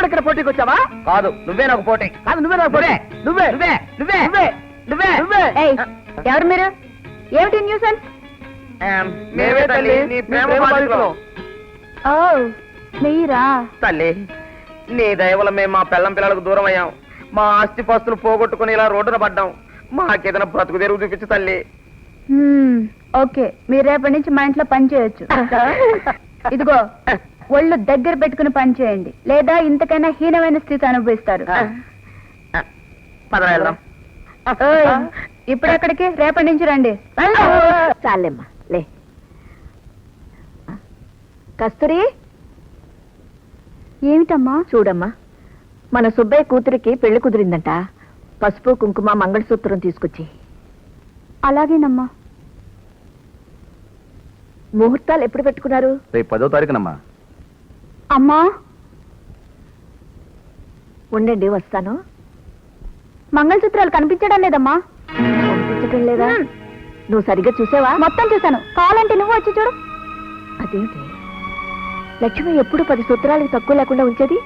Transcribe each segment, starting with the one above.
ఇక్కడ పోటీకి వచ్చావా? కాదు, నువ్వే నాకు పోటీ. కాదు, నువ్వే నాకు పోటీ. నువ్వే నువ్వే నువ్వే నువ్వే నువ్వే నువ్వే. ఎవరు మీరు? ఏమిటి న్యూసెన్స్? మేమే తల్లి, నీ ప్రేమ బాధితులం. ఓ మీరా? తల్లి, నీ దయ వల్ల మేము మా పిల్లం పిల్లలకు దూరం అయ్యాం. మా ఆస్తి పాస్తులు పోగొట్టుకుని ఇలా రోడ్డున పడ్డాం. మాకేదైనా బ్రతుకు తెరువు చూపించు తల్లి. ఓకే, మీరు రేపటి నుంచి మా ఇంట్లో పని చేయొచ్చు. ఇదిగో, ఒళ్ళు దగ్గర పెట్టుకుని పని చేయండి, లేదా ఇంతకైనా హీనమైన స్థితి అనుభవిస్తారు. పదరా వెళ్దాం. ఇప్పుడెక్కడికి? రేపటి నుంచి రండి. చాలేమ్మా, లే. కస్తూరి, ఏమిటమ్మా? చూడమ్మా, మన సుబ్బయ్య కూతురికి పెళ్లి కుదిరిందంట. పసుపు కుంకుమ మంగళసూత్రం తీసుకొచ్చి. అలాగేనమ్మా. ముహూర్తాలు ఎప్పుడు పెట్టుకున్నారు? రేపు 10వ తారీఖునమ్మా. అమ్మా ఉండండి, వస్తాను. మంగళసూత్రాలు కనిపించడం లేదమ్మా. కనిపించటం లేదా? నువ్వు సరిగ్గా చూసావా? మొత్తం చూశాను, కావాలంటే నువ్వు వచ్చి చూడు. అదేంటి, లక్ష్మి ఎప్పుడు 10 సూత్రాలకు తక్కువ లేకుండా ఉంచేది?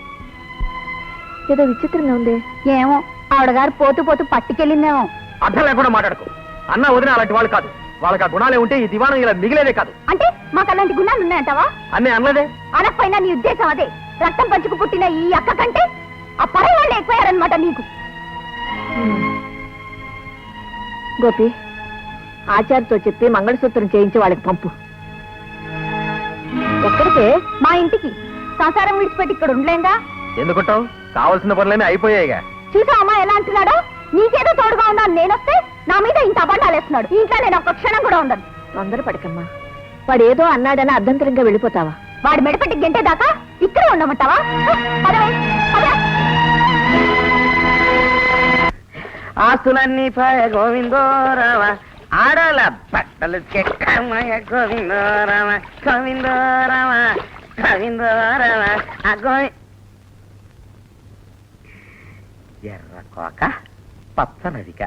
ఏదో విచిత్రంగా ఉంది. ఏమో, ఆవిడగారు పోతూ పోతూ పట్టుకెళ్ళిందేమో. అర్థం లేకుండా మాట్లాడుకో. అన్న వదిన అలాంటి వాళ్ళు కాదు. వాళ్ళకి ఆ గుణాలే ఉంటే ఈ దివాణం ఇలా మిగిలేదే కాదు. అంటే మాకు అలాంటి గుణాలు ఉన్నాయంటావా? అన్నీ అనలేదే. అనకపోయినా నీ ఉద్దేశం అదే. రక్తం పంచుకు పుట్టిన ఈ అక్క కంటే ఆ పరై వాళ్ళు ఎక్కువయ్యారనమాట నీకు. గోపి, ఆచార్యతో చెప్పి మంగళసూత్రం చేయించి వాళ్ళకి పంపు. ఎక్కడికే? మా ఇంటికి. సంసారం విడిచిపెట్టి ఇక్కడ ఉండలేంగా. ఎందుకుంటావు? కావాల్సిన పనులన్నీ అయిపోయాయిగా. చూసా అమ్మా ఎలా అంటున్నాడో. నీకేదో తోడుగా ఉన్నాను నేనొస్తే నా మీద ఇంత అబద్ధాలు వేస్తున్నాడు. ఇంట్లో నేను ఒక్క క్షణం కూడా ఉండను. తొందరపడకమ్మా. వాడు ఏదో అన్నాడని అర్ధంతరంగా వెళ్ళిపోతావా? వాడి మెడపెట్టి గంటే దాకా ఇక్కడే ఉండమంటావా? ఆస్తులన్నీ పాయ గోవిందోరామ, ఆడల బట్టలు చెక్కమయ గోవిందోరామ, గోవిందోరామ, గోవిందోరామ. ఎర్ర కోక పచ్చనదిక.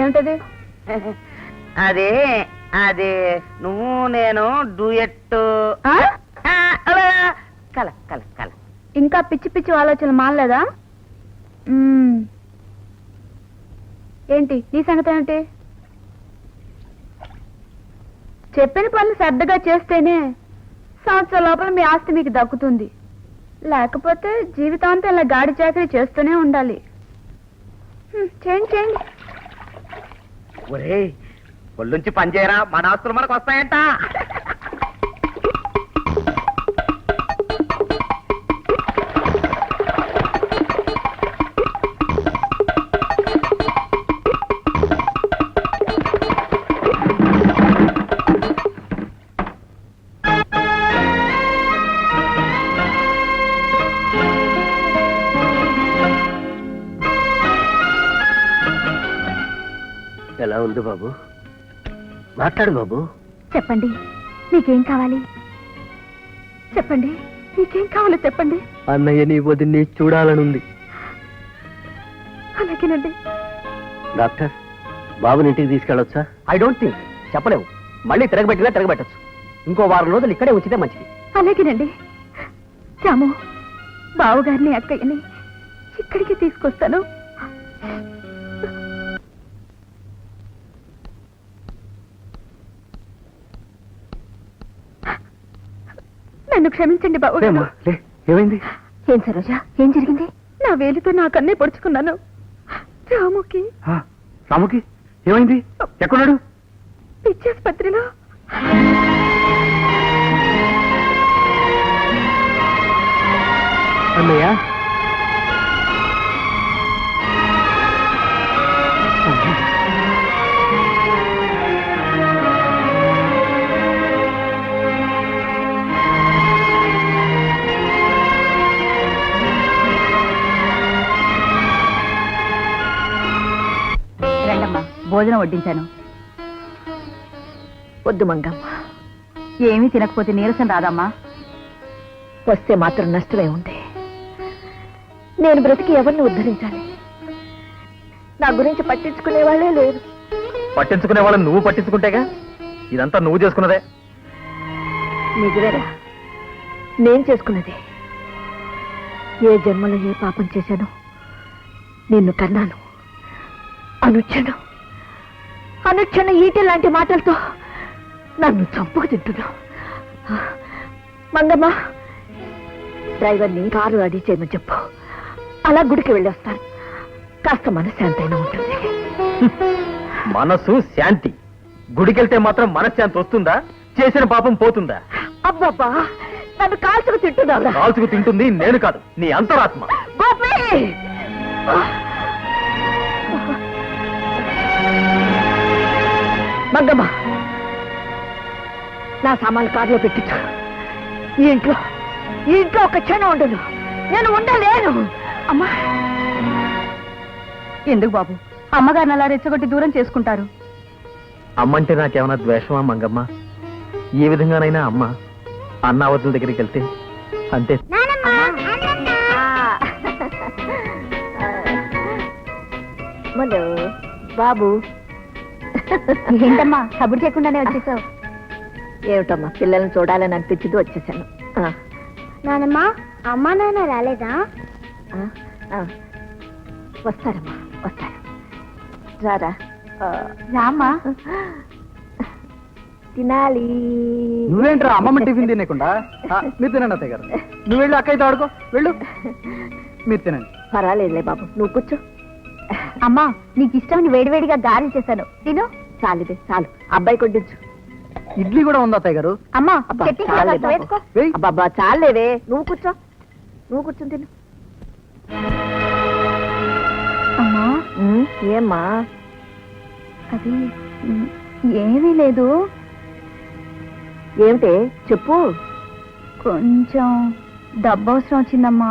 ఏమిటది? అదే అదే నువ్వు నేను డూయెట్టు. కల కల కల. ఇంకా పిచ్చి పిచ్చి ఆలోచనలు మానలేదా? ఏంటి నీ సంగతి ఏమిటి? చెప్పిన పనులు శ్రద్ధగా చేస్తేనే సంవత్సరం లోపల మీ ఆస్తి మీకు దక్కుతుంది. లేకపోతే జీవితాంతం ఇలా గాడి చాకరీ చేస్తూనే ఉండాలి. చేయండి చేయండి. ఒరే, ఒళ్ళుంచి పనిచేయరా, మన ఆస్తులు మనకు వస్తాయంట. ఎలా ఉంది బాబు? మాట్లాడు బాబు. చెప్పండి, మీకేం కావాలి? చెప్పండి, మీకేం కావాలో చెప్పండి. అన్నయ్య నీ వదిన్ని చూడాలనుంది. అలాగేనండి. డాక్టర్, బాబుని ఇంటికి తీసుకెళ్ళొచ్చా? I don't think. చెప్పలేవు. మళ్ళీ తిరగబెట్టినా తిరగబెట్టచ్చు. ఇంకో 4 రోజులు ఇక్కడే ఉంచితే మంచిది. అలాగేనండి. రాము, బావగారిని అక్కయ్యని ఇక్కడికి తీసుకొస్తాను. నన్ను క్షమించండి బాబు. ఏమైంది? ఏం సరోజా, ఏం జరిగింది? నా వేలితో నా కన్నే పొడుచుకున్నాను. రాముకి. రాముకి ఏమైంది? ఎక్కడున్నాడు? పిచ్చాసుపత్రిలో. అన్నయ్య, రండమ్మా, భోజనం వడ్డించాను. వద్దు మంగమ్మ, ఏమీ తినకపోతే నీరసం రాదమ్మా. వస్తే మాత్రం నష్టమే ఉంది. నేను బ్రతికి ఎవరిని ఉద్ధరించాలి? నా గురించి పట్టించుకునే వాళ్ళే లేరు. పట్టించుకునే వాళ్ళని నువ్వు పట్టించుకుంటేగా. ఇదంతా నువ్వు చేసుకున్నదే. నిజమేరా, నేను చేసుకున్నది. ఏ జన్మలో ఏ పాపం చేశానో నిన్ను కన్నాను. అనుక్షణం ఈట లాంటి మాటలతో నన్ను చంపుకు తింటున్నావు. మంగమ్మ, డ్రైవర్ని కారు రెడీ చేయమని చెప్పు. అలా గుడికి వెళ్ళొస్తాను. కాస్త మనశ్శాంతి అయినా ఉంటుంది. మనసు శాంతి. గుడికెళ్తే మాత్రం మనశ్శాంతి వస్తుందా? చేసిన పాపం పోతుందా? అబ్బబ్బా, నన్ను కాల్చుకు తింటున్నావురా. కాల్చుకు తింటుంది నేను కాదు, నీ అంతరాత్మ. గోపి! మంగమ్మ, నా సామాన్లు కారులో పెట్టించు. ఈ ఇంట్లో ఒక క్షణం ఉండను. నేను ఉండలేను. అమ్మా, ఎందుకు బాబు అమ్మగారిని అలా రెచ్చగొట్టి దూరం చేసుకుంటారు? అమ్మంటే నాకేమన్నా ద్వేషమా మంగమ్మ? ఏ విధంగానైనా అమ్మ అన్న అవతల దగ్గరికి వెళ్తే అంతే. మళ్ళీ బాబు, ఏంటమ్మా కబురు చేయకుండానే వచ్చేసావు? ఏమిటమ్మా, పిల్లల్ని చూడాలని అనిపించింది, వచ్చేసాను. నానమ్మా, అమ్మా నాన్న రాలేదా? వస్తారమ్మా, వస్తారు. రారా. రామ్మా. తినాలి. నువ్వేంట్రా అమ్మమ్మ టిఫిన్ తినకుండా? మీరు తినండి అత్తయ్య గారు. నువ్వు వెళ్ళి అక్కయితే ఆడుకో, వెళ్ళు. మీరు తినండి. పర్వాలేదులే బాబు, నువ్వు కూర్చో. అమ్మా, నీకు ఇష్టమని వేడివేడిగా గారెలు చేశాను, తిను. చాలిదే, చాలు. అబ్బాయి కొట్టించు. ఇడ్లీ కూడా ఉంది అత్తయ్య గారు. అమ్మా, అబ్బా, చట్నీ చాలే కాస్త బాబు. వేసుకో. వెయ్. అబ్బాబ్బా, చాలేవే. నువ్వు కూర్చొని తిను. అమ్మా, ఏమ్మా? అది ఏమీ లేదు. ఏమిటే చెప్పు. కొంచెం డబ్బు అవసరం వచ్చిందమ్మా.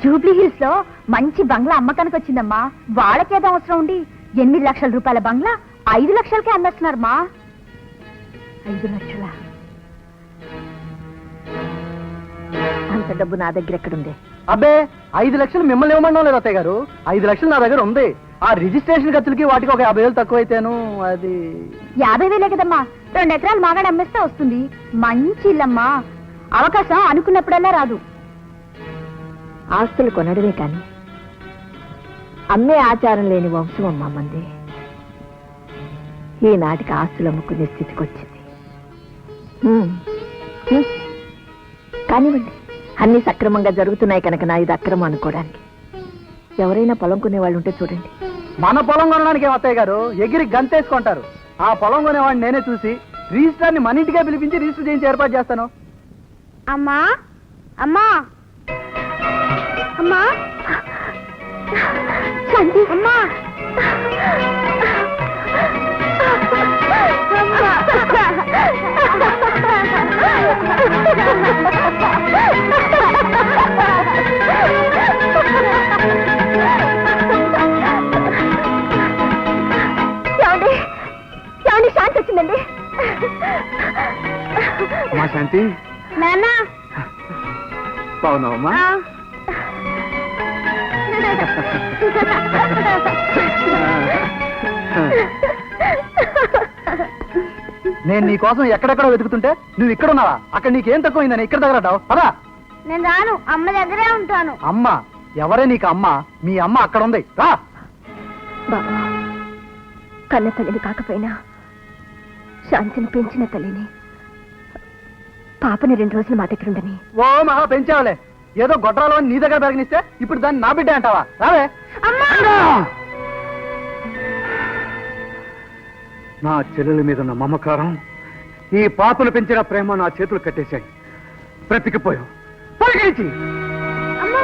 జూబ్లీ హిల్స్ లో మంచి బంగ్లా అమ్మకానికి వచ్చిందమ్మా. వాళ్ళకేదో అవసరం ఉండి 8 లక్షల రూపాయల బంగ్లా 5 లక్షలకే అమ్మేస్తున్నారమ్మా. 5 లక్షలా? అంత డబ్బు నా దగ్గర ఎక్కడుంది? అబ్బే, 5 లక్షలు మిమ్మల్ని ఇవ్వమన్నాం లేదు అత్తయ్య గారు. 5 లక్షలు నా దగ్గర ఉంది. ఆ రిజిస్ట్రేషన్ ఖర్చులకి వాటికి ఒక 50,000 తక్కువైతేను. అది 50,000 కదమ్మా. 2 ఎకరాలు మాగాడి అమ్మేస్తే వస్తుంది. మంచి ఇల్లమ్మా. అవకాశం అనుకున్నప్పుడల్లా రాదు. ఆస్తులు కొనడమే కాని అమ్మే ఆచారం లేని వంశం అమ్మా మంది. ఈనాటికి ఆస్తులు అమ్ముకునే స్థితికి వచ్చింది. కానివ్వండి, అన్ని సక్రమంగా జరుగుతున్నాయి కనుక నా ఇది అక్రమం అనుకోవడానికి. ఎవరైనా పొలం కొనేవాళ్ళు ఉంటే చూడండి. మన పొలం కొనడానికి అత్తయ్య గారు ఎగిరి గంతేసుకుంటారు. ఆ పొలం కొనేవాడిని నేనే చూసి రిజిస్ట్రార్ని మన ఇంటికే పిలిపించి రిజిస్టర్ చేయించి ఏర్పాటు చేస్తాను. అమ్మా, అమ్మా, అమ్మా, శాంతి, అమ్మా, శాంతి వచ్చిందండి. మా శాంతి, నాన్న, బాగున్నావమ్మా? నేను నీ కోసం ఎక్కడెక్కడో వెతుకుతుంటే నువ్వు ఇక్కడ ఉన్నావా? అక్కడ నీకేం తక్కువైందని ఇక్కడ దగ్గర పదా. నేను రాను, అమ్మ దగ్గరే ఉంటాను. అమ్మ ఎవరే నీకు అమ్మ? మీ అమ్మ అక్కడ ఉంది, రా. బాబా, కన్న తల్లిని కాకపోయినా శాంతిని పెంచిన తల్లిని. పాపని 2 రోజులు మా దగ్గర ఉండని. ఓ మహా పెంచావులే. ఏదో గొడ్రాలో నీ దగ్గర పెరగనిస్తే ఇప్పుడు దాన్ని నా బిడ్డ అంటావా? రావే. నా చెల్లెల మీద ఉన్న మమకారం, ఈ పాపను పెంచిన ప్రేమ నా చేతులు కట్టేశాయి. బ్రతికిపోయావు. అమ్మా